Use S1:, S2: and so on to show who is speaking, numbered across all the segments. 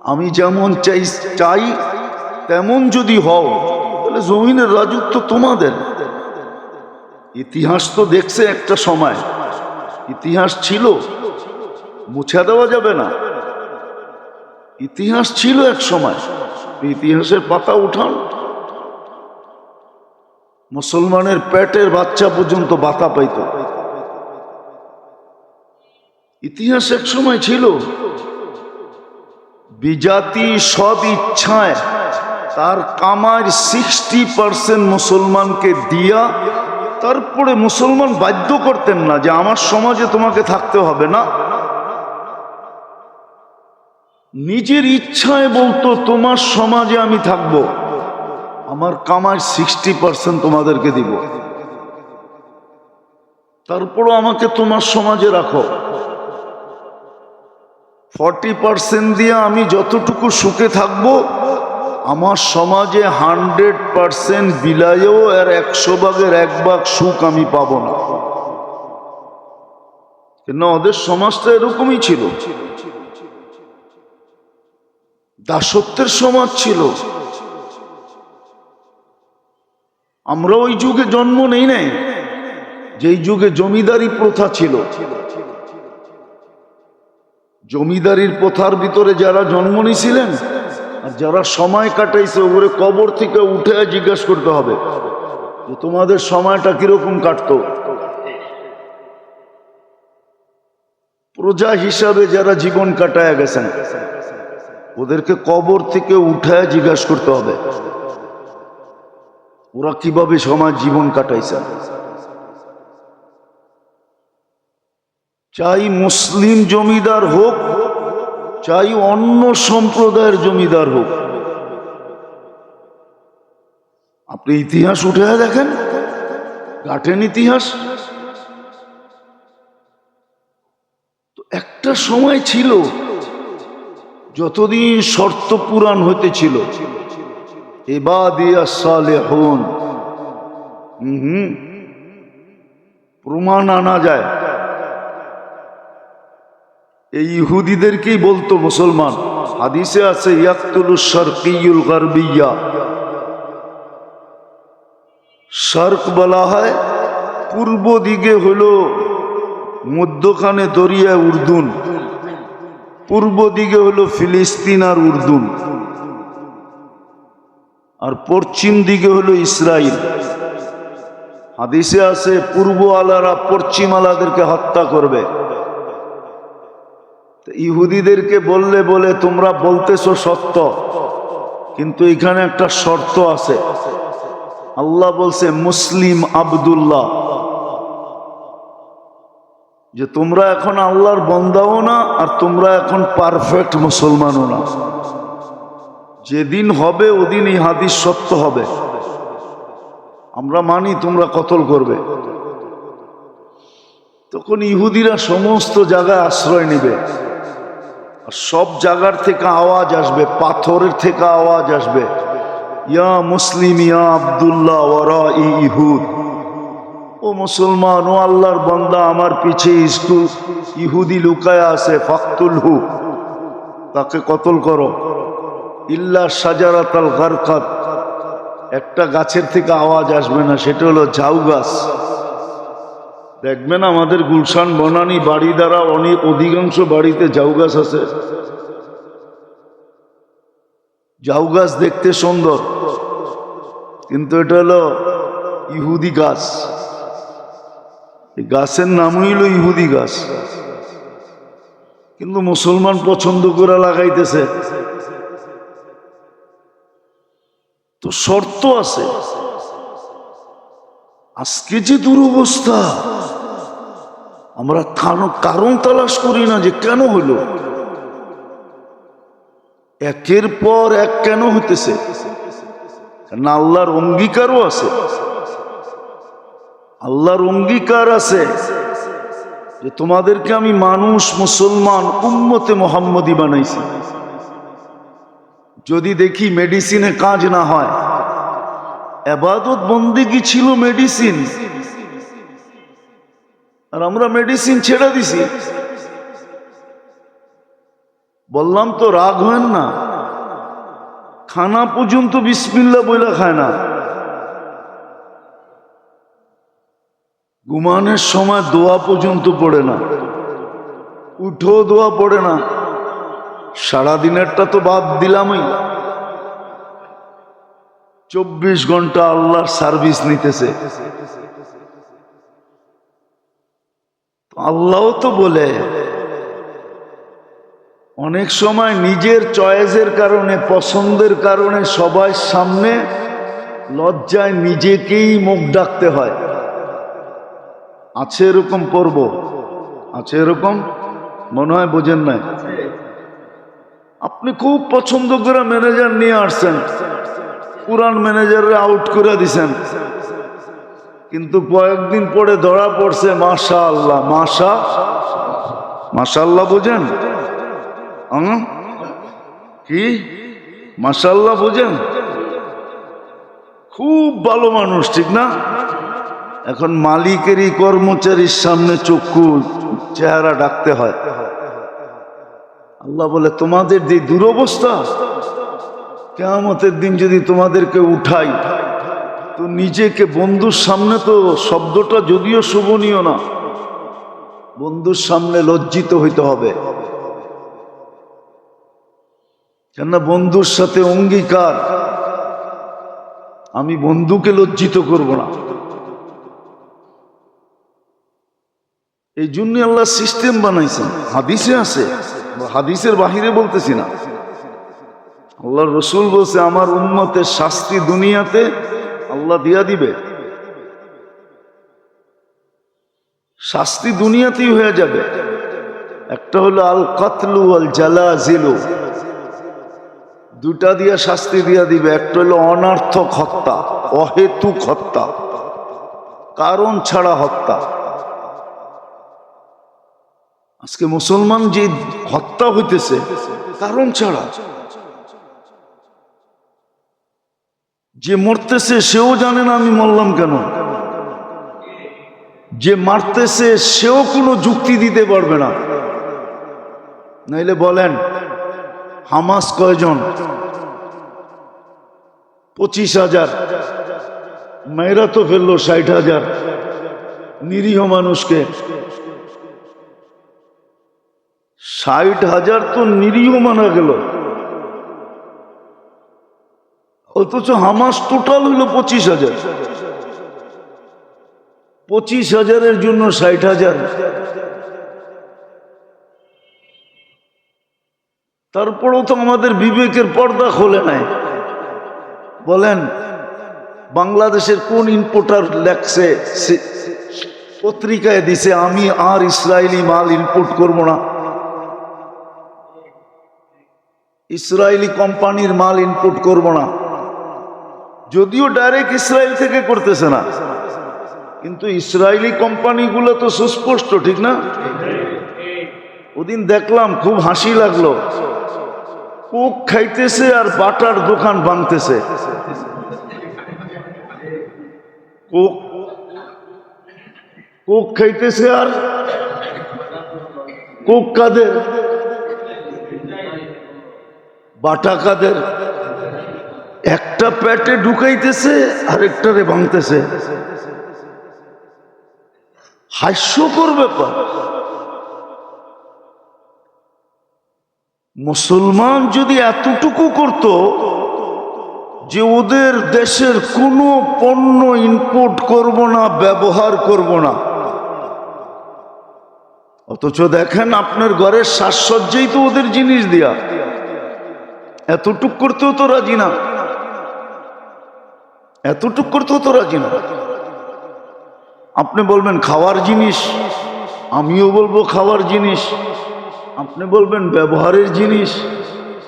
S1: আমি যেমন চাই তেমন যদি হও তাহলে জমিনের রাজত্ব তোমাদের। ইতিহাস তো দেখছে একটা সময়, ইতিহাস ছিল, মুছে দেওয়া যাবে না। ইতিহাস ছিল এক সময়, ইতিহাসের পাতা উঠান। মুসলমানের পেটের বাচ্চা পর্যন্ত বাতা পাইত। ইতিহাস এক সময় ছিল। বিজাতি সব ইচ্ছায় তার কামার 60% মুসলমানকে দিয়া তারপরে মুসলমান বাধ্য করতেন না যে আমার সমাজে তোমাকে থাকতে হবে না। নিজের ইচ্ছায় বলতো তোমার সমাজে আমি থাকব, আমার কামার 60% তোমাদেরকে দিব, তারপরও আমাকে তোমার সমাজে রাখো। 40% দিয়ে আমি যতটুকু সুখে থাকবো, আমার সমাজে 100% বিলাইও এর 100 ভাগের 1 ভাগ সুখ আমি পাবো না। কেন ওদের সমাজটা এরকমই ছিল, দাসত্বের সমাজ ছিল। আমরা ওই যুগে জন্ম নেই নাই যেই যুগে জমিদারি প্রথা ছিল। জমিদারির প্রথার ভিতরে যারা জন্ম নিয়েছিলেন আর যারা সময় কাটাইছে, ওপরে কবর থেকে উঠে জিজ্ঞাসা করতে হবে যে তোমাদের সময়টা কিরকম কাটতো। প্রজা হিসাবে যারা জীবন কাটায় গেছেন, ওদেরকে কবর থেকে উঠে জিজ্ঞাসা করতে হবে ওরা কিভাবে সময় জীবন কাটাইছে। চাই মুসলিম জমিদার হোক, চাই অন্য সম্প্রদায়ের জমিদার হোক, আপনি ইতিহাস উঠে দেখেন, ঘাটেন ইতিহাস। তো একটা সময় ছিল যতদিন শর্ত পূরণ হইতেছিল, ইবাদিয়াস সালেহুন, প্রমাণ আনা যায়। এই ইহুদিদেরকেই বলতো মুসলমান, হাদিসে আছে ইয়াকতুলুশ শারকিয়ুল গারবিয়্যা। শারক বলা হয় পূর্ব দিকে হলো মধ্যখানে দরিয়া উর্দুন, পূর্ব দিকে হলো ফিলিস্তিন আর উর্দুন, আর পশ্চিম দিকে হলো ইসরায়েল। হাদিসে আছে পূর্ব আলারা পশ্চিম আলাদেরকে হত্যা করবে। ইহুদিদেরকে বলে তোমরা বলতেছো সত্য, কিন্তু এখানে একটা শর্ত আছে। আল্লাহ বলছে মুসলিম আব্দুল্লাহ, যে তোমরা এখন আল্লাহর বান্দাও না আর তোমরা এখন পারফেক্ট মুসলমানও না। যেদিন হবে ওদিন এই হাদিস সত্য হবে। আমরা মানি তোমরা কতল করবে। তখন ইহুদিরা সমস্ত জায়গায় আশ্রয় নেবে, আর সব জায়গার থেকে আওয়াজ আসবে, পাথরের থেকে আওয়াজ আসবে, ইয়া মুসলিম ইয়া আব্দুল্লাহ ওয়ারা ইহুদ। ও মুসলমান, ও আল্লাহর বান্দা, আমার পিছে ইহুদি লুকায় আছে, ফাকতুলহু, তাকে কতল করো। ইল্লা শাজারাতাল গারকাত, একটা গাছের থেকে আওয়াজ আসবে না, সেটা হলো ঝাউ গাছ। দেখবেন আমাদের গুলশান বনানী বাড়ি দ্বারা অনেক অধিকাংশ বাড়িতে ঝাউ গাছ আছে। ঝাউ গাছ দেখতে সুন্দর, কিন্তু এটা হলো ইহুদি গাছ। এই গাছের নামই হলো ইহুদি গাছ, কিন্তু মুসলমান পছন্দ করে লাগাইতেছে। তো শর্ত আছে। আজকে যে দুরবস্থা, আমরা কারণ তালাশ করি না যে কেন হইল, একের পর এক কেন হইতেছে। কারণ আল্লাহর অঙ্গীকারও আছে, আল্লাহর অঙ্গীকার আছে যে তোমাদেরকে আমি মানুষ মুসলমান উম্মতে মুহাম্মদী বানাইছি। যদি দেখি মেডিসিনে কাজ না হয়, ইবাদত বন্দেগী ছিল মেডিসিন, আর আমরা মেডিসিন ছেড়ে দিছি। বললাম তো রাগ হয় না, খানা পর্যন্ত বিসমিল্লাহ বইলা খায় না, ঘুমানোর সময় দোয়া পর্যন্ত পড়ে না, উঠো দোয়া পড়ে না। সারাদিনেরটা তো বাদ দিলামই, 24 ঘন্টা আল্লাহর সার্ভিস নিতেছে। আল্লাহ তো বলে অনেক সময় নিজের চয়েসের কারণে, পছন্দের কারণে সবার সামনে লজ্জায় নিজেকেই মুখ ডাকতে হয়। আছে এরকম পর্ব, আছে এরকম, মনে হয় বোঝেন নাই। আপনি খুব পছন্দ করে ম্যানেজার নিয়ে আসছেন, পুরান ম্যানেজারে আউট করে দিছেন, কিন্তু কয়েকদিন পরে ধরা পড়ছে মাশাআল্লাহ, মাশাআল্লাহ বোঝেন কি? মাশাআল্লাহ বোঝেন? খুব ভালো মানুষ, ঠিক না? এখন মালিকেরই কর্মচারীর সামনে চক্ষু চেহারা ডাকতে হয়। আল্লাহ বলে তোমাদের যে দুরবস্থা, কিয়ামতের দিন যদি তোমাদেরকে উঠাই তো নিজেকে বন্ধুর সামনে, তো শব্দটা যদিও শোভনীয় না, বন্ধুর সামনে লজ্জিত হইতে হবে। কেননা বন্ধুর সাথে অঙ্গীকার, আমি বন্ধুকে লজ্জিত করব না। এই জন্য আল্লাহ সিস্টেম বানাইছেন, হাদিসে আছে, হাদিসের বাহিরে বলতেছি না। আল্লাহ রসুল বলছে আমার উম্মতের শাস্তি দুনিয়াতে আল্লাহ দিয়া দিবে, শাস্তি দুনিয়াতেই হয়ে যাবে। একটা হলো আল কাতলু আল জালাজিলু, দুটা দিয়া শাস্তি দিয়া দিবে। একটা হলো অনার্থক হত্যা, অহেতুক হত্যা, কারণ ছাড়া হত্যা। আজকে মুসলমান যে হত্যা হইতেছে কারণ ছাড়া, যে মরতেছে সেও জানে না আমি মরলাম কেন, যে মারতেছে সেও কোনো যুক্তি দিতে পারবে না। নাইলে বলেন হামাস কয়জন? 25,000, মেয়েরা তো ফেললো 60,000 নিরীহ মানুষকে। 60,000 তো নিরীহ মারা গেল, অথচ হামাস টোটাল হইল 25,000। 25,000-এর জন্য 60,000। তারপরেও তো আমাদের বিবেকের পর্দা খোলে নাই। বলেন বাংলাদেশের কোন ইম্পোর্টার লেখছে, পত্রিকায় দিছে আমি আর ইসরায়েলি মাল ইম্পোর্ট করব না, ইসরায়েলি কোম্পানির মাল ইম্পোর্ট করব না। যদিও ডাইরেক্ট ইসরায়েল থেকে করতেছে না, কিন্তু ইসরায়েলি কোম্পানিগুলো তো সুস্পষ্ট, ঠিক না? ওদিন দেখলাম, খুব হাসি লাগলো, কোক খাইতেছে আর বাটার দোকান ভাঙতেছে। কোক খাইতেছে আর কোক কাদের, বাটা কাদের, একটা পেটে ঢুকাইতেছে আরেকটারে ভাঙতেছে। হাস্যকর ব্যাপার। মুসলমান যদি এতটুকু করত যে ওদের দেশের কোনো পণ্য ইম্পোর্ট করব না, ব্যবহার করব না, অথচ দেখেন আপনার ঘরের সাজসজ্জাই তো ওদের জিনিস দিয়া, এতটুক করতেও তো রাজি না, এতটুক করতেও তো রাজি না। আপনি বলবেন খাওয়ার জিনিস, আমিও বলবো খাওয়ার জিনিস। আপনি বলবেন ব্যবহারের জিনিস,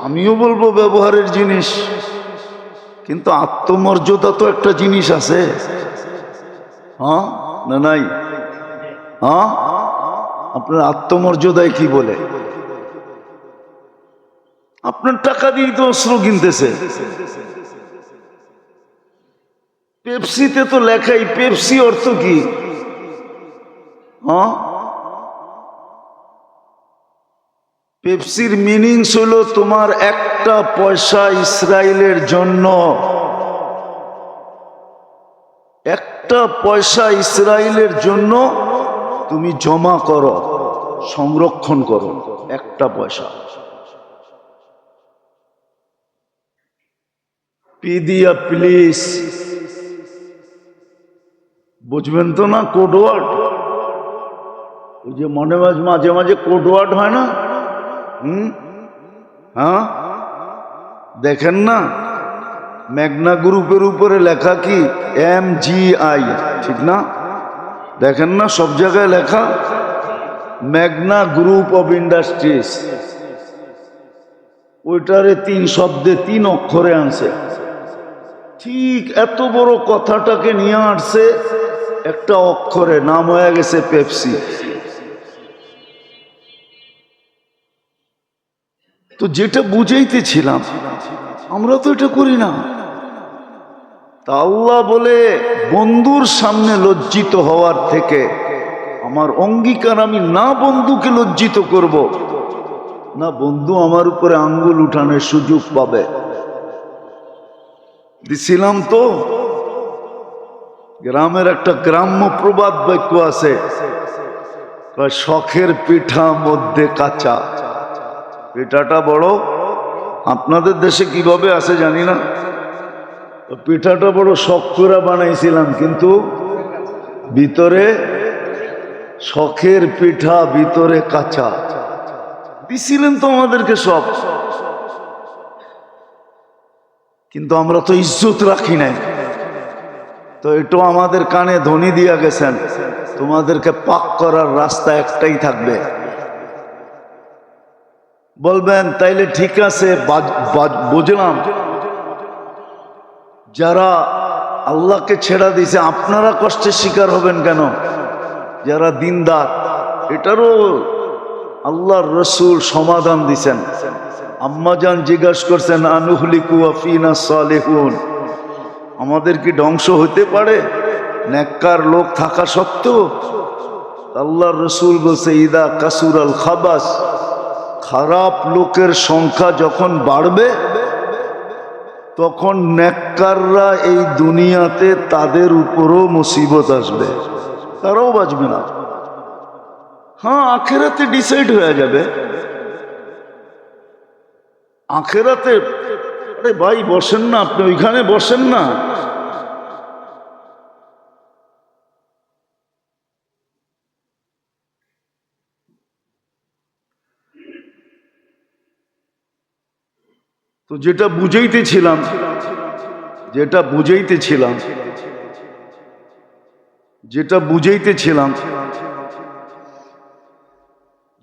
S1: আমিও বলবো ব্যবহারের জিনিস। কিন্তু আত্মমর্যাদা তো একটা জিনিস আছে, হ্যাঁ না নাই? হ্যাঁ, আপনার আত্মমর্যাদায় কি বলে? আপনার টাকা দিয়ে তো অস্ত্র কিনতেছে। পেপসিতে তো লেখাই, পেপসি অর্থ কি? হ্যাঁ, পেপসির মিনিংস হলো তোমার একটা পয়সা ইসরায়েলের জন্য, একটা পয়সা ইসরায়েলের জন্য তুমি জমা করো, সংরক্ষণ করো, একটা পয়সা। পি দিয়া প্লিজ, বুঝবেন তো না কোড ওয়ার্ড? ওই যে মনে মাঝে মাঝে কোড ওয়ার্ড হয় না, হ্যাঁ দেখেন না, মেঘনা গ্রুপের উপরে লেখা কি MGI, ঠিক না? দেখেন না সব জায়গায় লেখা মেঘনা গ্রুপ অফ ইন্ডাস্ট্রিজ। ওইটারে 3 শব্দে 3 অক্ষরে আনছে। ঠিক এত বড় কথাটাকে নিয়ে আসছে একটা অক্ষরে, নাম হয়ে গেছে পেপসি। তো যেটা বুঝাইতেছিলাম, আমরা তো এটা করি না। তা আল্লাহ বলে বন্ধুর সামনে লজ্জিত হওয়ার থেকে আমার অঙ্গীকার, আমি না বন্ধুকে লজ্জিত করব, না বন্ধু আমার উপরে আঙ্গুল উঠানোর সুযোগ পাবে। দিছিলাম তো, গ্রামের একটা গ্রাম্য প্রবাদ বাক্য আছে, শখের পিঠা মধ্যে কাঁচা। পিঠাটা বড়, আপনাদের দেশে কিভাবে আছে জানি না, পিঠাটা বড় শখ করে বানাইছিলাম, কিন্তু ভিতরে শখের পিঠা, ভিতরে কাঁচা। দিছিলেন তো আমাদেরকে সব, কিন্তু আমরা তো ইজ্জত রাখি নাই। তো এটাও আমাদের কানে ধ্বনি দিয়া গেছেন, তোমাদেরকে পাক করার রাস্তা একটাই থাকবে। বলবেন তাইলে ঠিক আছে, বুঝলাম, যারা আল্লাহকে ছেড়া দিয়েছে আপনারা কষ্টের শিকার হবেন কেন? যারা দিনদার, এটারও আল্লাহর রসুল সমাধান দিছেন। আম্মাজান জিজ্ঞাসা করছেন, আনুহলিকু আফিনা সালেহুন, আমাদের কি ধ্বংস হতে পারে নেককার লোক থাকা সত্ত্বেও? আল্লাহর রসুল বলছে, ইদা কাসুর আল খাবাস, খারাপ লোকের সংখ্যা যখন বাড়বে তখন নেককাররা এই দুনিয়াতে তাদের উপরও মুসিবত আসবে, তারাও বাঁচবে না। হ্যাঁ, আখেরাতে ডিসাইড হয়ে যাবে। আখেরাতে, আরে ভাই বসেন না, আপনি ওইখানে বসেন না। তো যেটা বুঝাইতেছিলাম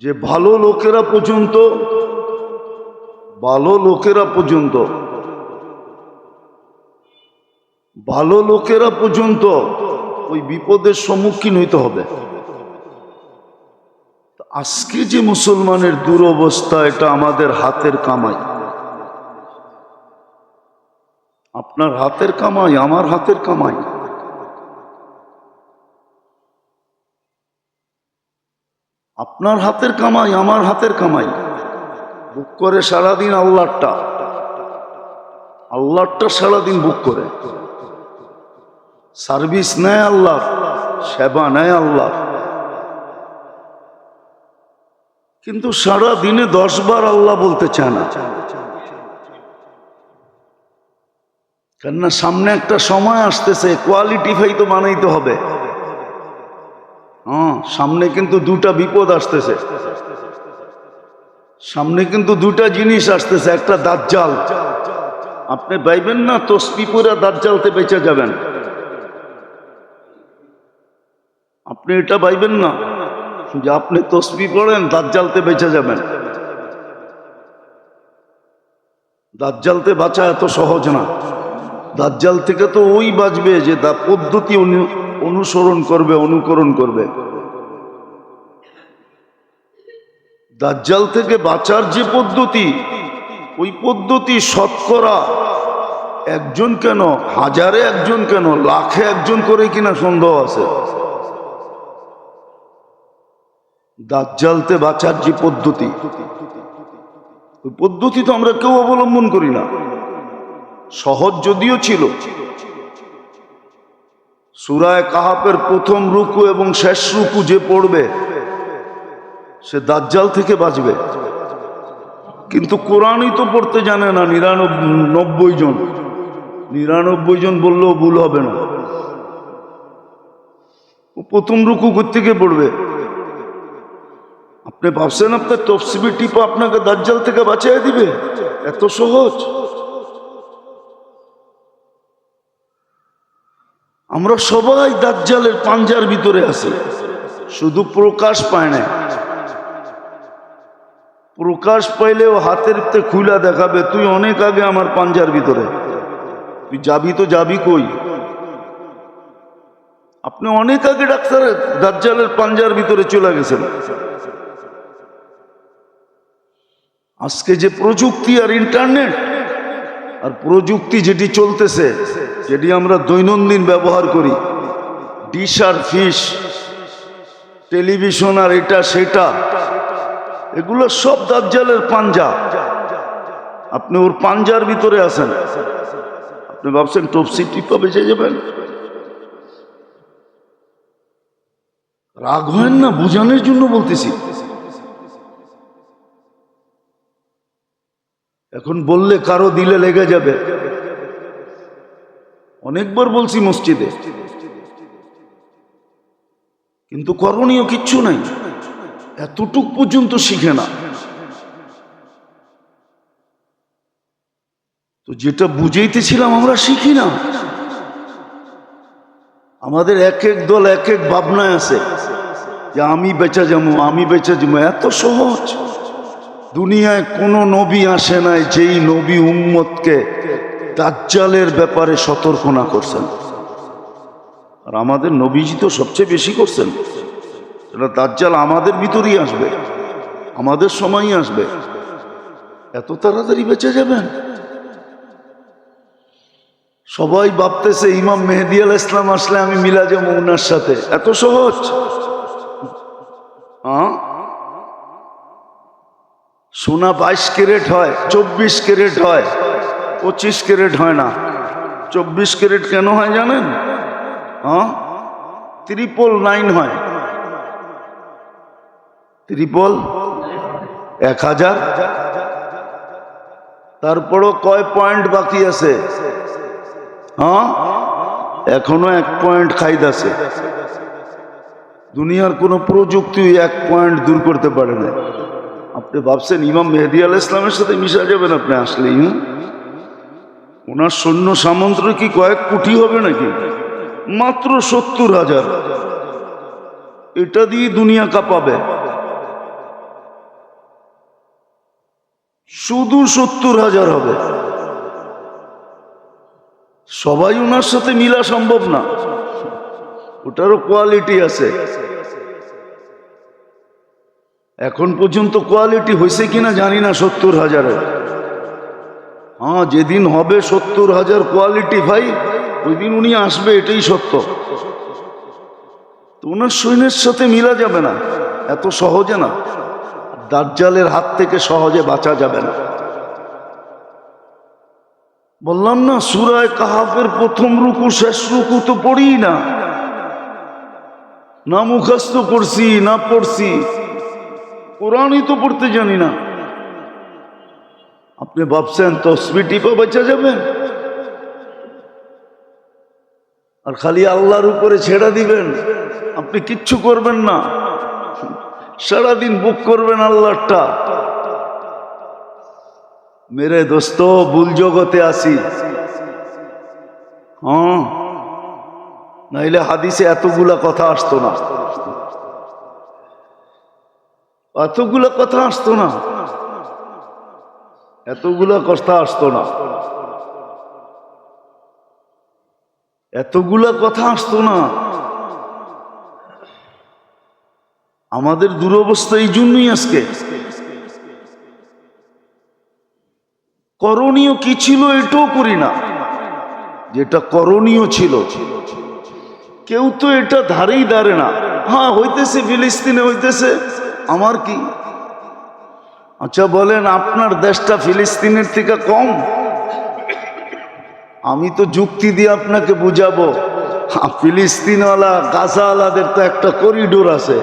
S1: যে ভালো লোকেরা পর্যন্ত ওই বিপদের সম্মুখীন হইতে হবে। আজকে যে মুসলমানের দুরবস্থা, এটা আমাদের হাতের কামাই। আপনার হাতের কামাই, আমার হাতের কামাই। আপনার হাতের কামাই, আমার হাতের কামাই। বুক করে সারাদিন আল্লাহটা সারাদিন বুক করে সার্ভিস নেয় আল্লাহ, সেবা নেয় আল্লাহ, কিন্তু সারা দিনে 10 বার আল্লাহ বলতে চায় না। কেননা সামনে একটা সময় আসতেছে, কোয়ালিটিফাই তো বানাইতে হবে। হ্যাঁ, সামনে কিন্তু 2টা বিপদ আসতেছে, সামনে কিন্তু 2টা জিনিস আসতেছে। একটা দাজ্জাল, আপনি ভাইবেন না তসবি পরে দাজ্জালতে বেঁচে যাবেন, আপনি এটা ভাইবেন না যে আপনি তসবি পড়েন দাজ্জালতে বেঁচে যাবেন। দাজ্জালতে বাঁচা এত সহজ না। দাজ্জাল থেকে তো ওই বাঁচবে যে তার পদ্ধতি অনুকরণ করবে। দাজ্জাল থেকে বাঁচার যে পদ্ধতি, ওই পদ্ধতি শতকরা একজন কেন, হাজারে একজন কেন, লাখে একজন করে কিনা সন্দেহ আছে। দাজ্জালতে বাঁচার যে পদ্ধতি, ওই পদ্ধতি তো আমরা কেউ অবলম্বন করি না। সহজ যদিও ছিল, সূরা কাহাফের প্রথম রুকু এবং শেষ রুকু যে পড়বে সে দাজ্জাল থেকে বাঁচবে, কিন্তু কোরআনই তো পড়তে জানে না 99 জন। 99 জন বললেও ভুল হবে না। প্রথম রুকু কোত্থেকে পড়বে? আপনি ভাবছেন আপনার তফসিবি টিপা আপনাকে দাজ্জাল থেকে বাঁচিয়ে দিবে? এত সহজ? আমরা সবাই দাজ্জালের পাঞ্জার ভিতরে আছি, শুধু প্রকাশ পায় না। প্রকাশ পাইলেও হাতের খুলা দেখাবে, তুই অনেক আগে আমার পাঞ্জার ভিতরে, তুই যাবি তো যাবি কই? আপনি অনেক আগে ডাক্তারের দাজ্জালের পাঞ্জার ভিতরে চলে গেছেন। আজকে যে প্রযুক্তি আর ইন্টারনেট আর প্রযুক্তি যেটি চলতেছে, যেটি আমরা দৈনন্দিন ব্যবহার করি, ডিশ আর ফিশ, টেলিভিশন আর এটা সেটা, এগুলো সব দাজ্জালের পাঞ্জা। আপনি ওর পাঞ্জার ভিতরে আছেন, আপনি ভাবছেন টপসি টিপা বেঁচে যাবেন? রাগ হয় না, বোঝানোর জন্য বলতেছি। এখন বললে কারো দিলে লেগে যাবে। অনেকবার বলছি মসজিদে, কিন্তু করণীয় কিচ্ছু নাই। এতটুক পর্যন্ত শিখে না তো, যেটা বুঝাইতেছিলাম আমরা শিখি না। আমাদের এক এক দল এক এক ভাবনায় আছে যে আমি বেঁচে যাবো, আমি বেঁচে যাবো। এত সহজ? দুনিয়ায় কোনো নবী আসে নাই যেই নবী উম্মতকে দাজ্জালের ব্যাপারে সতর্ক না করছেন। আর আমাদের নবীজি তো সবচেয়ে বেশি করছেন। এটা দাজ্জাল আমাদের ভিতরেই আসবে, আমাদের সময়ই আসবে। এত তাড়াতাড়ি বেঁচে যাবেন? সবাই ভাবতেছে ইমাম মেহেদী আলাইহিস সালাম আসলে আমি মিলা যাবো ওনার সাথে। এত সহজ? সোনা 22 ক্যারেট হয়, 24 ক্যারেট হয়, 25 ক্যারেট হয় না। 24 ক্যারেট কেন হয় জানেন? 999 হয়। 1000। তারপরও কয় পয়েন্ট বাকি আছে? এখনো 1 পয়েন্ট খাইদ আছে। দুনিয়ার কোন প্রযুক্তি 1 পয়েন্ট দূর করতে পারে না। আপনি ভাবছেন ইমাম মেহেদী আলাইহিস সালামের সাথে মিশা যাবেন আপনি আসলেই? ওনার সৈন্য সামন্ত কি কয়েক কোটি হবে নাকি? মাত্র 70,000। এটা দিয়ে দুনিয়া কাঁপাবে। শুধু 70,000 হবে। সবাই ওনার সাথে মিলা সম্ভব না, ওটারও কোয়ালিটি আছে। এখন পর্যন্ত কোয়ালিটি হয়েছে কিনা জানি না 70,000-এর। যেদিন হবে 70,000 কোয়ালিটি ভাই, ওই দিন উনি আসবে, এটাই সত্য। তো ওনার সৈন্যের সাথে মিলা যাবে না, এত সহজে না। দাজ্জালের হাত থেকে সহজে বাঁচা যাবে না। বললাম না, সূরা কাহাফের প্রথম রুকু শেষ রুকু তো পড়ি না, না মুখস্থ করছি না পড়ছি, কোরআনই তো পড়তে জানি না। আপনি ভাবছেন তসবিহ টিপা বেঁচে যাবেন আর খালি আল্লাহর উপরে ছেড়ে দিবেন? আপনি কিচ্ছু করবেন না, সারাদিন বুক করবেন আল্লাহটা। মেরে দোস্ত, ভুল জগতে আসি। নাইলে হাদিসে এতগুলা কথা আসতো না, এতগুলা কথা আসতো না, এতগুলা কথা আসতো না, এতগুলা কথা আসতো না। আমাদের দুরবস্থা এই জন্যই আজকে। করণীয় কি ছিল এটাও করি না, যেটা করণীয় ছিল কেউ তো এটা ধারেই দাঁড়ে না। হইতেছে ফিলিস্তিনে, হইতেছে, আমার কি? আচ্ছা বলেন, আপনার দেশটা ফিলিস্তিনের থেকে কম? আমি তো যুক্তি দিয়ে আপনাকে বুঝাবো। ফিলিস্তিনওয়ালা গাজাওয়ালাদের তো একটা করিডোর আছে,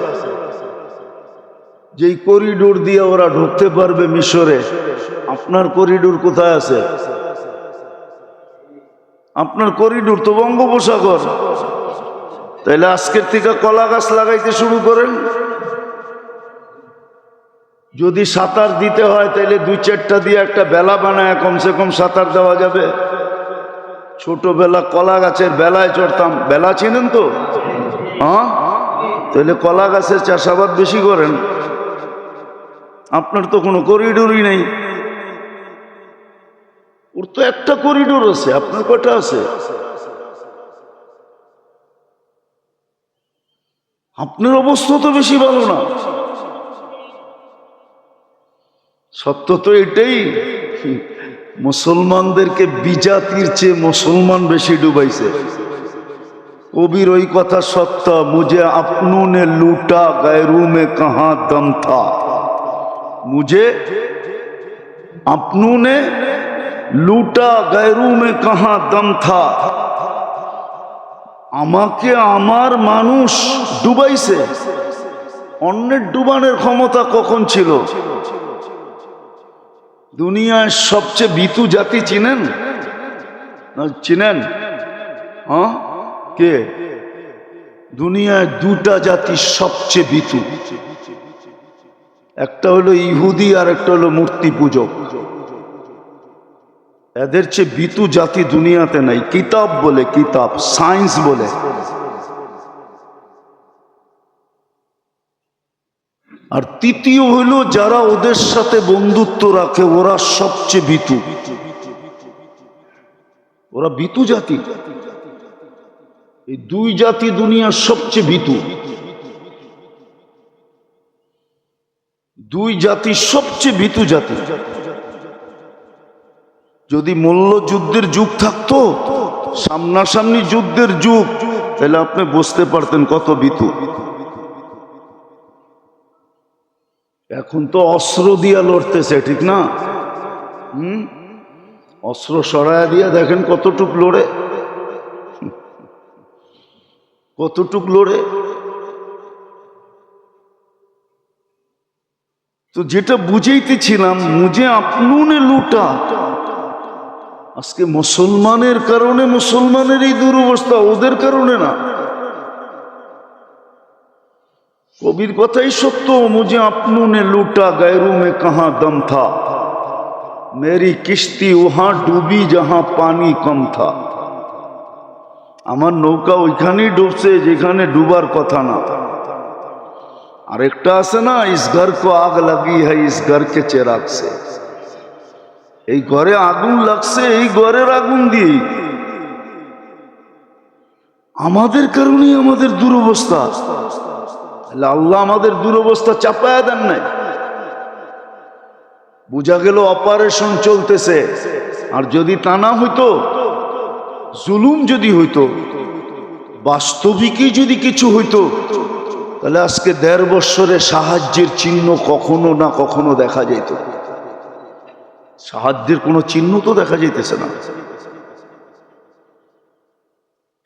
S1: যেই করিডোর দিয়ে ওরা ঢুকতে পারবে মিশরে। আপনার করিডোর কোথায় আছে? আপনার করিডোর তো বঙ্গোপসাগর। তাইলে আজকের থেকে কলা গাছ লাগাইতে শুরু করেন। যদি সাঁতার দিতে হয় তাইলে 2-4টা দিয়ে একটা বেলা বানায় কমসে কম সাঁতার দেওয়া যাবে। ছোটবেলা কলা গাছের বেলায় চড়তাম, বেলা চিনেন তো? হ্যাঁ, তাহলে কলা গাছের চাষাবাদ বেশি করেন। আপনার তো কোনো করিডোরই নেই। ওর তো একটা করিডোর আছে, আপনার কয়টা আছে? আপনার অবস্থা তো বেশি ভালো না। সত্য তো এটাই, মুসলমানদেরকে বিজাতির চেয়ে মুসলমান বেশি ডুবাইছে। কবির ওই কথা সত্য, মুঝে আপনু নে লুটা গैरू में कहां दम था, मुझे अपनों ने लूटा गैरू में कहां दम था। আমাকে আমার মানুষ ডুবাইছে, অন্যের ডুবানোর ক্ষমতা কখন ছিল? দুনিয়ার সবচেয়ে ভীতু জাতি চিনেন? চিনেন? হ্যাঁ, কে? দুনিয়ায় 2টা জাতি সবচেয়ে ভীতু, একটা হলো ইহুদি আর একটা হলো মূর্তি পূজক। এদের চেয়ে ভীতু জাতি দুনিয়াতে নাই। কিতাব বলে, কিতাব, সায়েন্স বলে। আর তৃতীয় হইল যারা ওদের সাথে বন্ধুত্ব রাখে, ওরা সবচেয়ে ভীতু। ওরা ভীতু জাতি। এই 2 জাতি দুনিয়ার সবচেয়ে ভীতু। 2 জাতি সবচেয়ে ভীতু জাতি। যদি মল্লযুদ্ধের যুগ থাকতো, সামনাসামনি যুদ্ধের যুগ, তাহলে আপনি বুঝতে পারতেন কত ভীতু। এখন তো অস্ত্র দিয়া লড়তেছে, ঠিক না? অস্ত্র সরায়া দিয়া দেখেন কতটুক লড়ে, কতটুক লড়ে। তো যেটা বুঝাইতেছিলাম, মুঝে আপনু নে লুটা। আজকে মুসলমানের কারণে মুসলমানের এই দুরবস্থা, ওদের কারণে না। কবির কথাই সত্য, মুঝে আপনু নে লুটা গैरू में कहां दम था, मेरी किश्ती वहां डूबी जहां पानी कम था। আমার নৌকা ওইখানেই ডুবছে যেখানে ডুবার কথা না। আরেকটা আছে না, ইস ঘর কো আগ লাগি হ্যায় ইস ঘর কে চেরাগ সে। এই ঘরে আগুন লাগছে এই ঘরের আগুন দিয়ে। আমাদের কারণেই আমাদের দুরবস্থা। আল্লাহ আমাদের দুরবস্থা চাপায়া দেন নাই। বুঝা গেল অপারেশন চলতেছে। আর যদি তা না হইতো, জুলুম যদি হইতো, বাস্তবিকই যদি কিছু হইতো, তাহলে আজকে 1.5 বছরে সাহায্যের চিহ্ন কখনো না কখনো দেখা যেত। সাহায্যের কোনো চিহ্ন তো দেখা যাইতেছে না।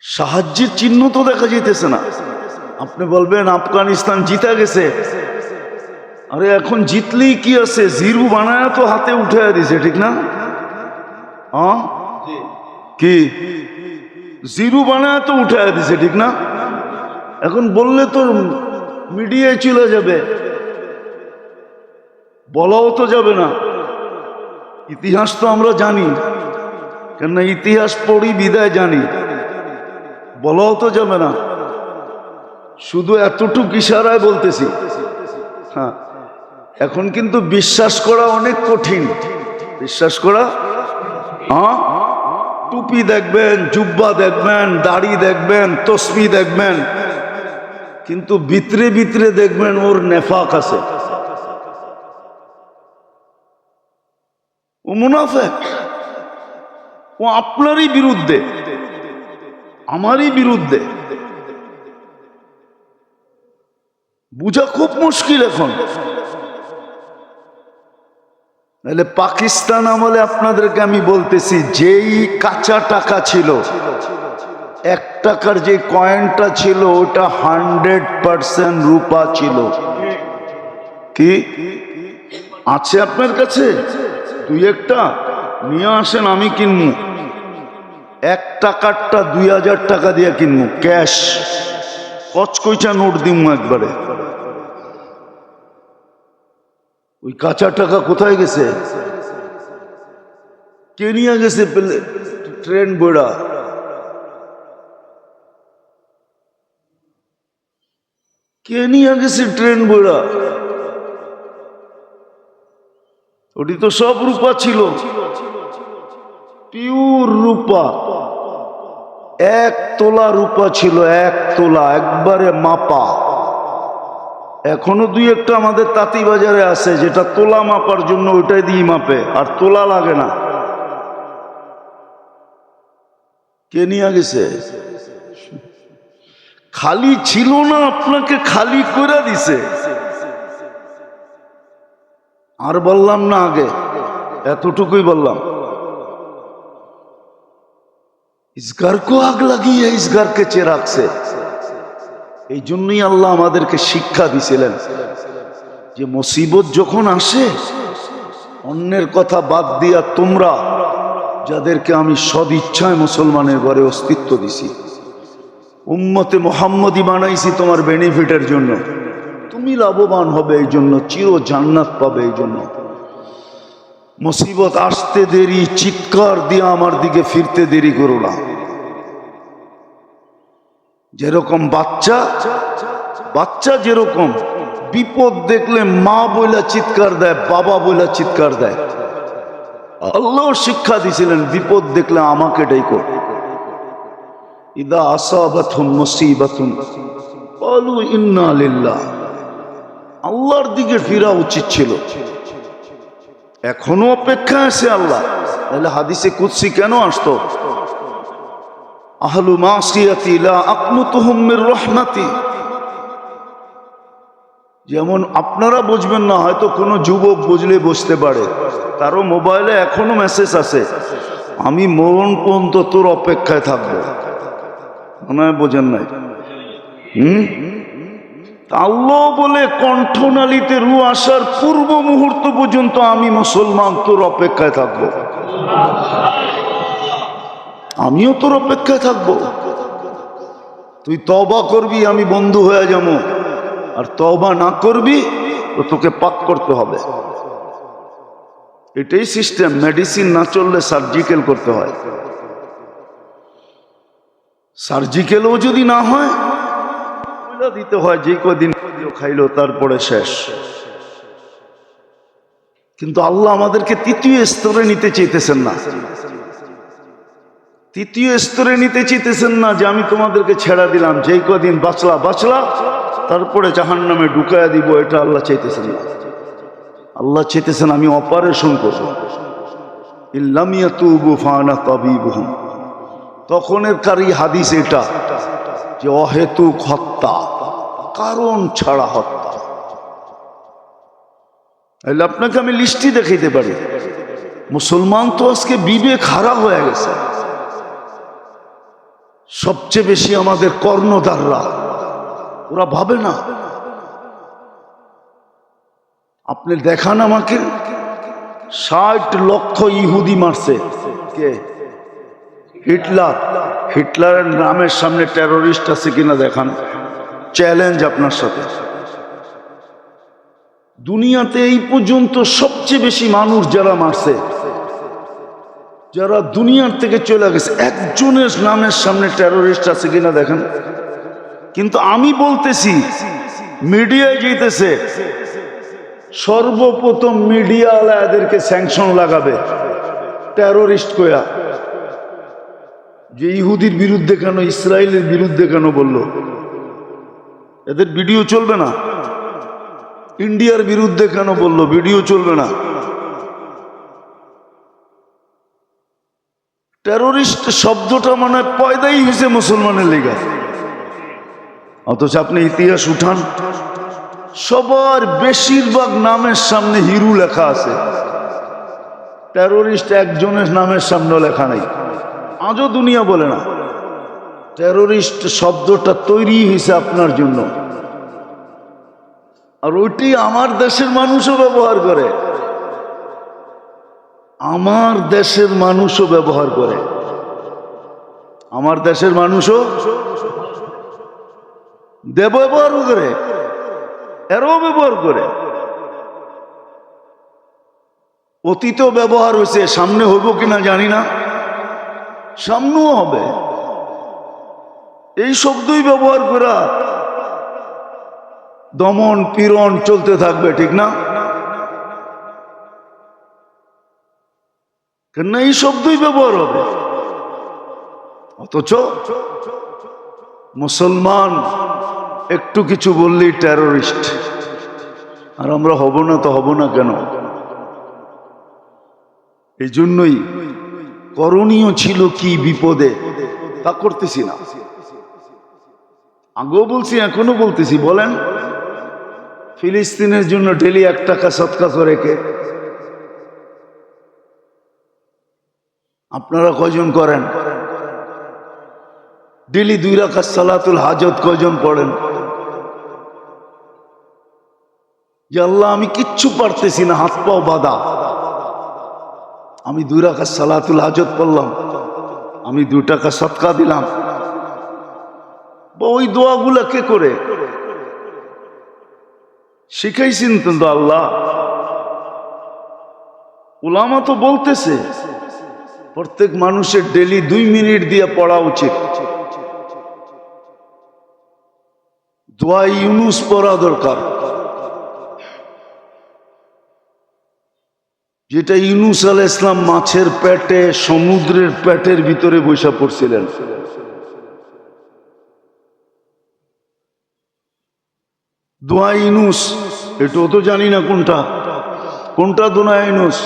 S1: সাহায্যের চিহ্ন তো দেখা যাইতেছে না। আপনি বলবেন আফগানিস্তান জিতা গেছে। আরে এখন জিতলেই কি আছে, জিরু বানায় তো হাতে উঠে দিছে, ঠিক না? হ্যাঁ, কি জিরু বানায় তো উঠে দিছে, ঠিক না? এখন বললে তো মিডিয়ায় চলে যাবে, বলাও তো যাবে না। ইতিহাস তো আমরা জানি, কেননা ইতিহাস পড়ি বিদায় জানি, বলাও তো যাবে না। শুধু এতটুকু ইশারায় বলতেছি। হ্যাঁ, এখন কিন্তু বিশ্বাস করা অনেক কঠিন। বিশ্বাস করা, হ্যাঁ, টুপি দেখবেন, জুব্বা দেখবেন, দাড়ি দেখবেন, তসবি দেখবেন, কিন্তু ভিতরে ভিতরে দেখবেন ওর নেফাক আছে, ও মুনাফিক। ও আপনারই বিরুদ্ধে, আমারই বিরুদ্ধে। বুঝা খুব মুশকিল এখন। নাহলে পাকিস্তান আমলে আপনাদেরকে আমি বলতেছি, যেই কাঁচা টাকা ছিল, 1 টাকার যে কয়েনটা ছিল ওটা 100% রূপা ছিল। কি আছে আপনার কাছে? 2-1টা নিয়ে আসেন, আমি কিনবো। 1 টাকারটা 2000 টাকা দিয়ে কিনবো, ক্যাশ, কচকইচা নোট দিমু একবারে। ওই কাঁচা টাকা কোথায় গেছে? কে নিয়ে গেছে? ট্রেন বইড়া। কে নিয়ে গেছে ট্রেন বইড়া? ওটি তো সব রূপা ছিল, পিওর রূপা। 1 তোলা রূপা ছিল, 1 তোলা, একবারে মাপা। এখনো 2-1টা আমাদের তাঁতি বাজারে আছে, যেটা তোলা মাপার জন্য ওইটাই দিয়ে মাপে, আর তোলা লাগে না। কে নিয়ে গেছে? খালি ছিল না, আপনাকে খালি করে দিছে। আর বললাম না, আগে এতটুকুই বললাম। इस घर को आग लगी है, इस घर के चिराग से। এই জন্যই আল্লাহ আমাদেরকে শিক্ষা দিছিলেন যে মুসিবত যখন আসে, অন্যের কথা বাদ দিয়া তোমরা, যাদেরকে আমি সদিচ্ছায় মুসলমানের ঘরে অস্তিত্ব দিছি, উম্মতে মুহাম্মদী বানাইছি তোমার বেনিফিটের জন্য, তুমি লাভবান হবে এই জন্য, চির জান্নাত পাবে এই জন্য। মুসিবত আসতে দেরি, চিৎকার দিয়ে আমার দিকে ফিরতে দেরি করো না। যেরকম বাচ্চা যেরকম বিপদ দেখলে মা বইলা চিৎকার দেয়, বাবা বইলা চিৎকার দেয়, আল্লাহ শিক্ষা দিছিলেন বিপদ দেখলে আমাকে ডাইকো। ইদা আসাবাতহুম মুসিবাতুন ক্বালু ইন্না লিল্লাহ। আল্লাহর দিকে ফিরা উচিত ছিল। এখনো অপেক্ষা আছে আল্লাহ। তাহলে হাদিসে কুদসি কেন আসতো? আহলু মাসিয়াতি লা আকনুতুহুম মির রাহমাতি। যেমন আপনারা বুঝবেন না, হয়তো কোনো যুবক বুঝলে বুঝতে পারে, তারও মোবাইলে এখনো মেসেজ আছে, আমি মরণ পর্যন্ত তোর অপেক্ষায় থাকবো। মনে হয় বোঝেন নাই? আল্লাহ বলে কণ্ঠনালীতে রু আসার পূর্ব মুহূর্ত পর্যন্ত আমি মুসলমান, তোর অপেক্ষায় থাকবো। আমিও তোর অপেক্ষায় থাকবো। তুই তওবা করবি, আমি বন্ধু হয়ে যাবো, আর তওবা না করবি তো তোকে পাক করতে হবে। এটাই সিস্টেম। মেডিসিন না চললে সার্জিক্যাল করতে হয়। সার্জিক্যালও যদি না হয় দিতে হয়, যে কদিন খাইলো তারপরে শেষ। কিন্তু আল্লাহ আমাদেরকে তৃতীয় স্তরে নিতে চাইতেছেন না। তৃতীয় স্তরে নিতে চাইতেছেন না যে আমি তোমাদেরকে ছেড়া দিলাম, যেই কদিন বাঁচলা তারপরে জাহান্নামে ঢুকায়া দিব। এটা আল্লাহ চাইতেছেন না। আল্লাহ চাইতেছেন আমি অপারেশন করব। ইল্লাম ইয়াতুবু ফানা তাবিবুহুম। তখনের কারি হাদিস এটা যে অহেতুক হত্যা, কারণ ছাড়া হত্যা। তাহলে আপনাকে আমি লিস্টি দেখাইতে পারি। মুসলমান তো আজকে বিবেক হারা হয়ে গেছে। সবচেয়ে বেশি আমাদের কর্ণধাররা, ওরা ভাবে না। আপনি দেখান আমাকে 60 লক্ষ ইহুদি মারছে কে? হিটলারের নামের সামনে টেরোরিস্ট আছে কিনা দেখান। চ্যালেঞ্জ আপনার সাথে। দুনিয়াতে এই পর্যন্ত সবচেয়ে বেশি মানুষ যারা মারছে, যারা দুনিয়ার থেকে চলে গেছে, একজনের নামের সামনে টেরোরিস্ট আছে কিনা দেখেন। কিন্তু আমি বলতেছি, মিডিয়ায় যেতেছে, সর্বপ্রথম মিডিয়াওয়ালা এদেরকে স্যাংশন লাগাবে টেরোরিস্ট কয়া। যে ইহুদির বিরুদ্ধে কেন, ইসরায়েলের বিরুদ্ধে কেন বললো, এদের ভিডিও চলবে না। ইন্ডিয়ার বিরুদ্ধে কেন বললো, ভিডিও চলবে না। টেরোরিস্ট শব্দটা মানে পয়দাই হয়েছে মুসলমানের লেগা। অথচ আপনি ইতিহাস উঠান, সবার বেশিরভাগ নামের সামনে হিরু লেখা আছে। টেরোরিস্ট একজনের নামের সামনে লেখা নাই, আজও দুনিয়া বলে না। টেরোরিস্ট শব্দটা তৈরি হয়েছে আপনার জন্য, আর ওইটি আমার দেশের মানুষও ব্যবহার করে, আমার দেশের মানুষও ব্যবহার করে, আমার দেশের মানুষও ব্যবহার করে, এরাও ব্যবহার করে। অতীতেও ব্যবহার হয়েছে, সামনে হইব কিনা জানি না, সামনেও হবে। এই শব্দই ব্যবহার করা দমন পীড়ন চলতে থাকবে, ঠিক না? কেন এই শব্দই ব্যবহার হবে। অথচ মুসলমান একটু কিছু বললেই টেরোরিস্ট, আর আমরা হব না তো হব না কেন? এই জন্যই করণীয় ছিল কি বিপদে, তা করতেছি না। আগেও বলছি, এখনো বলতেছি। বলেন, ফিলিস্তিনের জন্য ডেলি 1 টাকা সদকা করে কে? আপনারা কয়জন করেন? ডেলি 2 রাকাত সালাতুল হাজত কয়জন পড়েন? যে আল্লাহ আমি কিচ্ছু পারতেছি না, হাত পাও বাঁধা, আমি 2 রাকাত সালাতুল হাজত পড়লাম, আমি 2 টাকা সদকা দিলাম। ওই দোয়াগুলা কে করে শিখাইছেন তো আল্লাহ? উলামা তো বলতেছে প্রত্যেক মানুষের ডেলি 2 মিনিট দিয়ে পড়া উচিত। দোয়া ইউনুস পড়া দরকার, যেটা ইউনুস আলাইহিস সালাম মাছের পেটে, সমুদ্রের পেটের ভিতরে বসে পড়ছিলেন। দোয়া ইউনুস, এটাও তো জানি না কোনটা কোনটা দোয়া ইউনুস।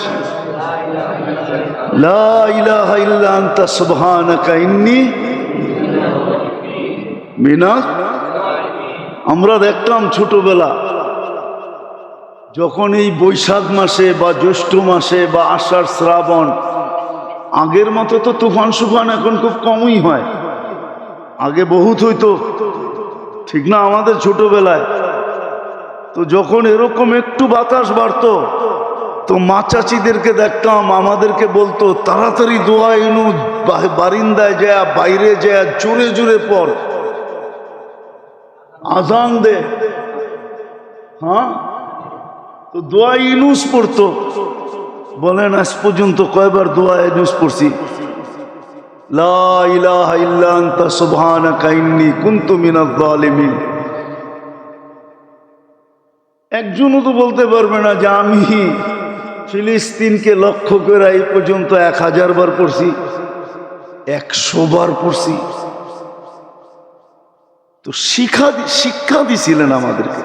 S1: লা ইলাহা ইল্লা আনতা সুবহানাকা ইন্নী মিনাজ। আমরা দেখতাম ছোটবেলা, যখন এই বৈশাখ মাসে বা জ্যৈষ্ঠ মাসে বা আষাঢ় শ্রাবণ, আগের মতো তো তুফান সুফান এখন খুব কমই হয়, আগে বহুত হইতো, ঠিক না? আমাদের ছোটবেলায় তো যখন এরকম একটু বাতাস বাড়তো, তো মা চাচিদেরকে দেখতাম, আমাদেরকে বলতো তাড়াতাড়ি দোয়া ইউনুস বারিন্দায় যায়, বাইরে যায়, জোরে জোরে পড়, আজান দে। হ্যাঁ, তো দোয়া ইউনুস পড়তো। বলেন আজ পর্যন্ত কয়বার দোয়া ইউনুস পড়ছি? লা ইলাহা ইল্লা আনতা সুবহানাকা ইন্নী কুনতু মিনাজ জালিমিন। একজনও তো বলতে পারবে না যে আমি ফিলিস্তিনকে লক্ষ্য করে এই পর্যন্ত 1000 বার পড়ছি, 100 বার পড়ছি। তো শিক্ষা দিছিলেন আমাদেরকে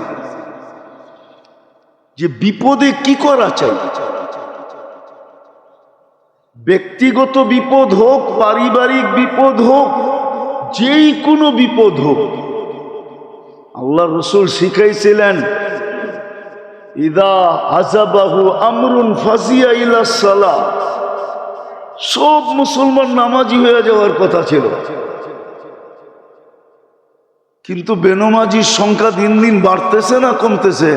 S1: যে বিপদে কি করা চাই। ব্যক্তিগত বিপদ হোক, পারিবারিক বিপদ হোক, যেই কোনো বিপদ হোক, আল্লাহ রসুল শিখাইছিলেন ইদা আযাবাহু আমরুন ফাজিয়া ইলা সালাহ। সব মুসলমান নামাজি হয়ে যাওয়ার কথা ছিল, কিন্তু বেনামাজির সংখ্যা দিন দিন বাড়তেছে না কমতেছে?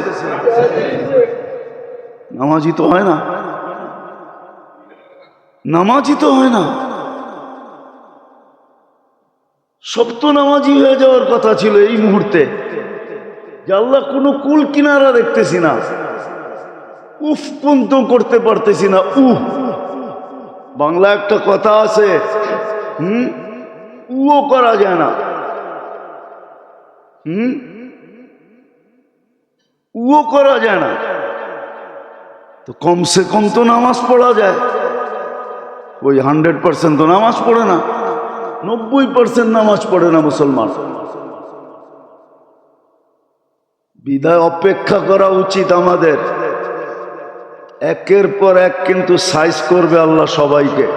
S1: নামাজি তো হয় না, নামাজি তো হয় না। সব তো নামাজি হয়ে যাওয়ার কথা ছিল এই মুহূর্তে, যে আল্লাহ কোনো কুল কিনারা দেখতেছি না, উফ পন্ত করতে পারতেছি না। বাংলা একটা কথা আছে, উও করা যায় না, উও করা যায় না। তো কমসে কম তো নামাজ পড়া যায়। ওই 100% তো নামাজ পড়ে না, 90% নামাজ পড়ে না মুসলমান। বিদায় অপেক্ষা করা উচিত আমাদের। একের পর এক কিন্তু সাইজ করবে আল্লাহ সবাইকে।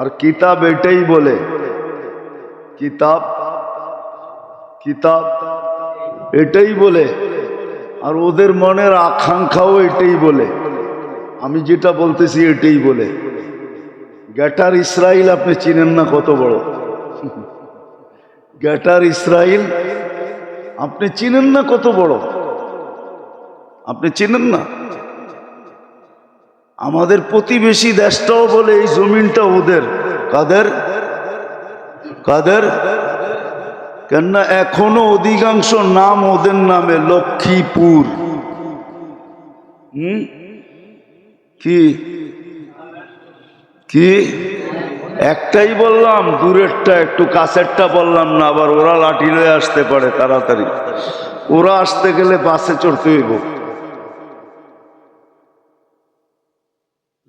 S1: আর কিতাব এটাই বলে, কিতাব কিতাব এটাই বলে, আর ওদের মনের আকাঙ্ক্ষাও এটাই বলে। আমি যেটা বলতেছি এটাই বলে। গ্রেটার ইসরায়েল আপনি চিনেন না কত বড়? গ্রেটার ইসরায়েল আপনি চিনেন না কত বড়? আপনি চিনেন না? আমাদের প্রতিবেশী দেশটাও বলে এই জমিনটা ওদের। কাদের? কাদের? কেননা এখনো অধিকাংশ নাম ওদের নামে। লক্ষ্মীপুর, কি কি একটাই বললাম, দূরেরটা একটু, কাছেরটা বললাম না, আবার ওরা লাঠি লয়ে আসতে পারে তাড়াতাড়ি। ওরা আসতে গেলে বাসে চড়তে হইব।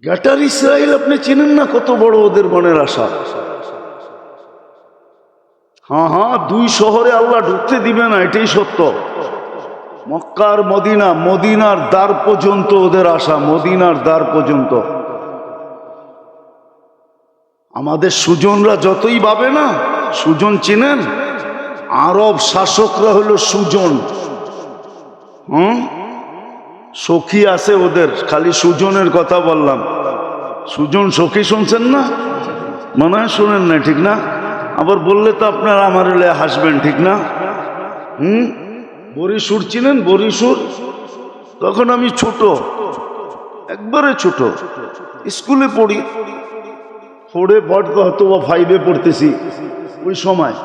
S1: গ্রেটার ইসরায়েল আপনি চিনেন না কত বড় ওদের মনের আশা। হ্যাঁ হ্যাঁ, 2 শহরে আল্লাহ ঢুকতে দিবে না, এটাই সত্য। মক্কা আর মদিনা, মদিনার দ্বার পর্যন্ত ওদের আশা, মদিনার দ্বার পর্যন্ত। আমাদের সুজনরা যতই ভাবে না, সুজন চিনেন? আরব শাসকরা হলো সুজন। সখী আছে ওদের, খালি সুজনের কথা বললাম। সুজন সখী শুনছেন না? মনে হয় শুনেন না, ঠিক না? আবার বললে তো আপনারা আমার হাসবেন, ঠিক না? বরিশুর চিনেন? বরিশুর, তখন আমি ছোট, একবারে ছোট, স্কুলে পড়ি, 4-এ পড়তে হতো বা 5-এ পড়তেছি ওই সময়।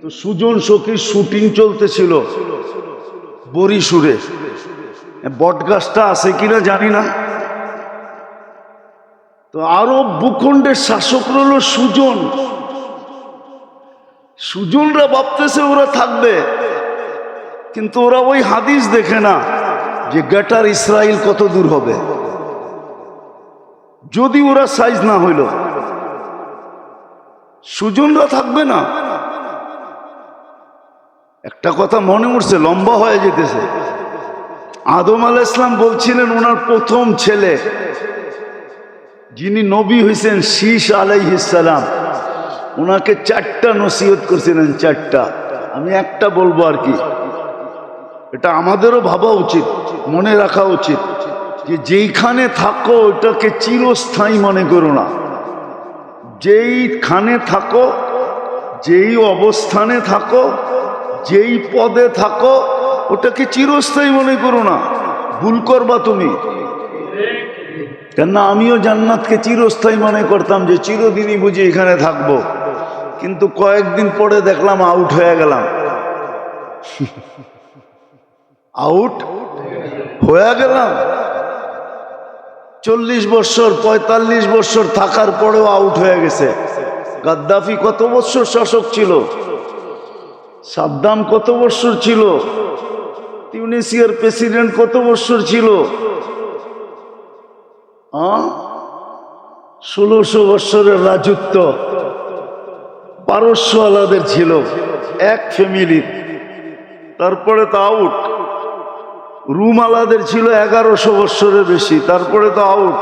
S1: তো সুজন সখীর শুটিং চলতেছিল বরিশুরে। বটগাছটা আছে কিনা জানি না। তো আরব ভূখণ্ডের শাসক হলো সুজন। সুজনরা ভাবতেছে ওরা থাকবে, কিন্তু ওরা ওই হাদিস দেখে না যে গ্রেটার ইসরায়েল কত দূর হবে যদি ওরা সাইজ না হইল। সুজনরা থাকবে না। একটা কথা মনে উঠছে, লম্বা হয়ে যেতেছে। আদম আলাইহিস সালাম বলছিলেন ওনার প্রথম ছেলে যিনি নবী হয়েছেন, শীষ আলাইহিস সালাম, ওনাকে 4টা নসিহত করছিলেন, 4টা। আমি একটা বলবো আর কি। এটা আমাদেরও ভাবা উচিত, মনে রাখা উচিত যে যেইখানে থাকো ওটাকে চিরস্থায়ী মনে করো না। যেইখানে থাকো, যেই অবস্থানে থাকো, যেই পদে থাকো, ওটাকে চিরস্থায়ী মনে করো না। ভুল করবা তুমি। কেননা আমিও জান্নাতকে চিরস্থায়ী মনে করতাম, যে চিরদিনই বুঝি এখানে থাকবো। কিন্তু কয়েকদিন পরে দেখলাম আউট হয়ে গেলাম। আউট হয়ে গেলাম। 40 বছর 45 বছর থাকার পরেও আউট হয়ে গেছে। গাদ্দাফি কত বছর শাসক ছিল? সাদ্দাম কত বছর ছিল? তিউনিসিয়ার প্রেসিডেন্ট কত বছর ছিল? 1600 বছরের রাজত্ব পারস্য আলাদের ছিল, এক ফ্যামিলির। তারপরে তো আউট। রুম আলাদের ছিল 1100 বছরের বেশি, তারপরে তো আউট।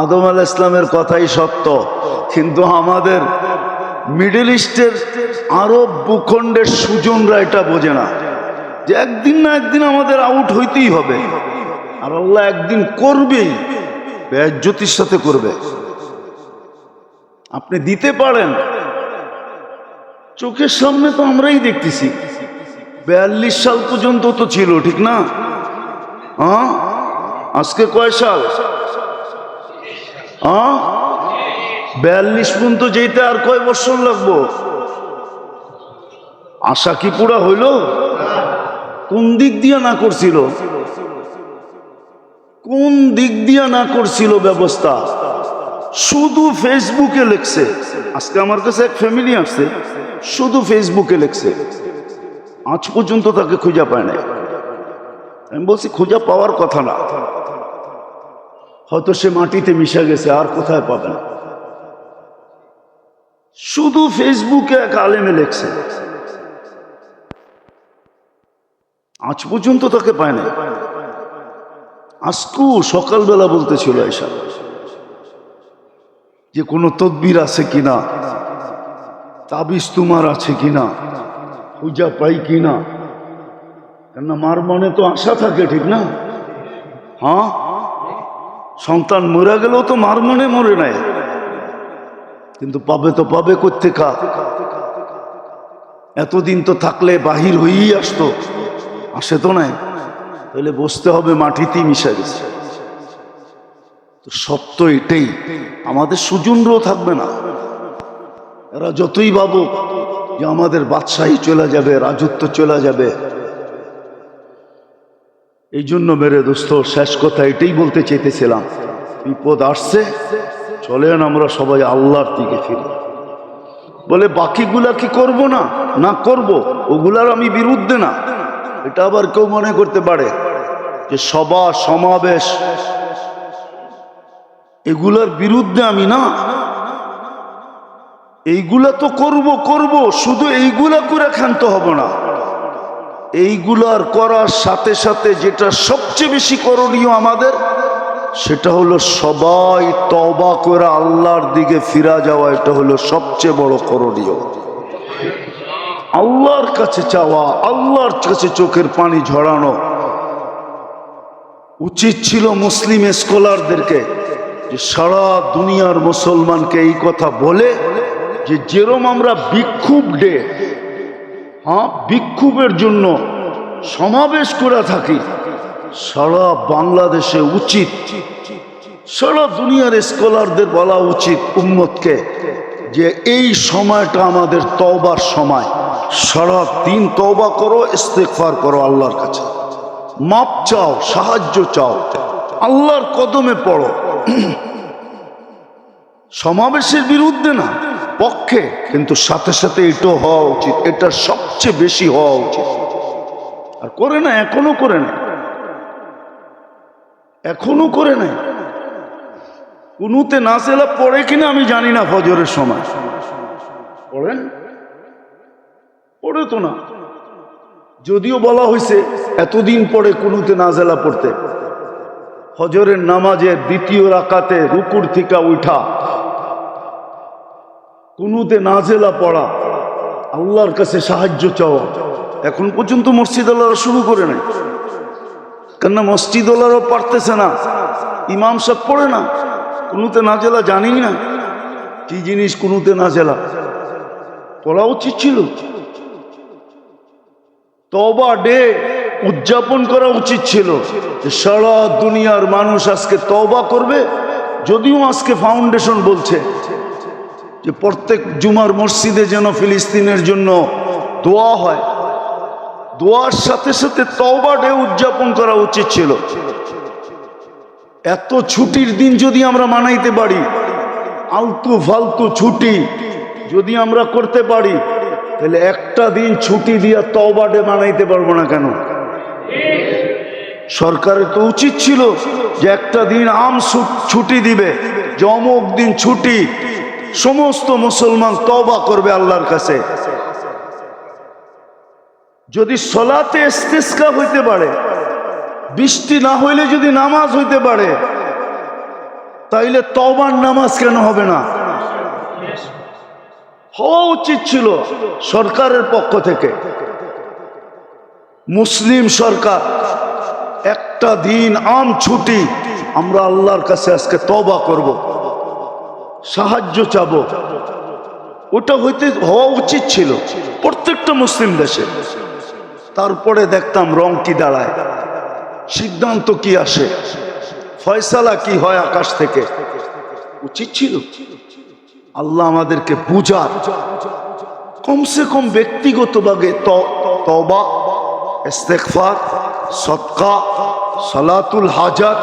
S1: আদম আলাইহিস সালামের কথাই সত্য, কিন্তু আমাদের মিডল ইস্টের আরব ভূখণ্ডের সুজনরা এটা বোঝে না যে একদিন না একদিন আমাদের আউট হইতেই হবে। আর আল্লাহ একদিন করবেই, বেজ্জতির সাথে করবে। আপনি দিতে পারেন, চোখের সামনে তো আমরাই দেখতেছি। 42 সাল পর্যন্ত তো ছিল, ঠিক না? আজকে কয় সাল? 42 পর্যন্ত যেতে আর কয় বছর লাগবো? আশা কি পুরা হইল? কোন দিক দিয়ে না করছিল? কোন দিক দিয়ে না করছিল ব্যবস্থা? শুধু ফেসবুকে লেখছে। আজকে আমার কাছে এক ফ্যামিলি আসছে, শুধু ফেসবুকে লেখছে, আজ পর্যন্ত তাকে খুঁজে পায় না। আমি বলছি খুঁজে পাওয়ার কথা না, হয়তো সে মাটিতে মিশে গেছে, আর কোথায় পাবেন? শুধু ফেসবুকে এক আলেমে লেখছে, আজ পর্যন্ত তাকে পায় না। আজকু সকালবেলা বলতেছিল এসব যে কোনো তদবির আছে কিনা, তাবিজ তোমার আছে কিনা, পূজা পাই কিনা। কেননা মার মনে তো আশা থাকে, ঠিক না? হ্যাঁ, সন্তান মরে গেলেও তো মার মনে মরে নাই, কিন্তু পাবে তো পাবে কোত্থেকা? এতদিন তো থাকলে বাহির হয়েই আসতো, আসে তো নাই, তাহলে বসতে হবে মাটিতেই মিশে গেছে। তো সত্য এটাই, আমাদের সুজনরাও থাকবে না। এরা যতই ভাবুক যে আমাদের বাদশাহী চলে যাবে, রাজত্ব চলে যাবে। এই জন্য মেরে দোস্ত, শেষ কথা এটাই বলতে চাইতেছিলাম, বিপদ আসছে, চলেন আমরা সবাই আল্লাহর দিকে ফিরি। বলে বাকিগুলা কি করব না? না করব, ওগুলার আমি বিরুদ্ধে না। এটা আবার কেউ মনে করতে পারে যে সভা সমাবেশ এগুলার বিরুদ্ধে আমি, না। এইগুলা তো করব, শুধু এইগুলা করে ক্ষান্ত হব না। এইগুলার করার সাথে সাথে যেটা সবচেয়ে বেশি করণীয় আমাদের, সেটা হলো সবাই তওবা করে আল্লাহর দিকে ফিরা যাওয়া। এটা হলো সবচেয়ে বড় করণীয়। আল্লাহর কাছে চাওয়া, আল্লাহর কাছে চোখের পানি ঝরানো। উচিত ছিল মুসলিম স্কলারদেরকে যে সারা দুনিয়ার মুসলমানকে এই কথা বলে যে যেরকম আমরা বিক্ষোভ ডে, হ্যাঁ, বিক্ষোভের জন্য সমাবেশ করে থাকি, সারা বাংলাদেশে উচিত, সারা দুনিয়ার স্কলারদের বলা উচিত উম্মতকে যে এই সময়টা আমাদের তওবার সময়। সারা দিন তওবা করো, ইস্তেগফার করো, আল্লাহর কাছে মাপ চাও, সাহায্য চাও, আল্লাহর কদমে পড়ো। সমাবেশের বিরুদ্ধে না, পক্ষে, কিন্তু সাথে সাথে এটাও হওয়া উচিত, এটা সবচেয়ে বেশি হওয়া উচিত। আর করে না, এখনো করে না, এখনো করে নাই। কুনুতে নাজেলা পড়ে কিনা আমি জানি না, ফজরের সময় পড়েন? পড়ে তো না, যদিও বলা হয়েছে এতদিন পরে কুনুতে নাজেলা পড়তে। ফজরের নামাজের দ্বিতীয় রাকাতে রুকুর থেকে উঠা কুনুতে নাজেলা পড়া, আল্লাহর কাছে সাহায্য চাওয়া। এখন পর্যন্ত মসজিদওয়ালারা শুরু করে নাই, কেননা মসজিদওয়ালারাও পারতেছে না, ইমাম সাহেব পড়ে না। কুনুতে নাজেলা জানি না কি জিনিস, কুনুতে নাজেলা পড়া উচিত ছিল। তওবা ডে উদযাপন করা উচিত ছিল যে সারা দুনিয়ার মানুষ আজকে তওবা করবে। যদিও আজকে ফাউন্ডেশন বলছে যে প্রত্যেক জুমার মসজিদে যেন ফিলিস্তিনের জন্য দোয়া হয়, দোয়ার সাথে সাথে তওবা ডে উদযাপন করা উচিত ছিল। এত ছুটির দিন যদি আমরা মানাইতে পারি, আলতু ফালতু ছুটি যদি আমরা করতে পারি, তাহলে একটা দিন ছুটি দিয়া তওবা ডে মানাইতে পারবো না কেন? সরকারের তো উচিত ছিল যে একটা দিন আম ছুটি দিবে, যে অমুক দিন ছুটি, সমস্ত মুসলমান তওবা করবে আল্লাহর কাছে। যদি সলাতে ইস্তিসকা হইতে পারে, বৃষ্টি না হইলে যদি নামাজ হইতে পারে, তাইলে তওবার নামাজ কেন হবে না? হওয়া উচিত ছিল সরকারের পক্ষ থেকে। মুসলিম সরকার একটা দিন আম ছুটি, আমরা আল্লাহর কাছে আজকে তওবা করব, সাহায্য চাবো, ওটা হওয়া উচিত ছিল প্রত্যেকটা মুসলিম দেশে। তারপরে দেখতাম রং কি দাঁড়ায়, সিদ্ধান্ত কি আসে, ফয়সালা কি হয় আকাশ থেকে। উচিত ছিল আল্লাহ আমাদেরকে বুঝার, কমসে কম ব্যক্তিগতভাবে তওবা, ইস্তেগফার, সদকা, সালাতুল হাজাত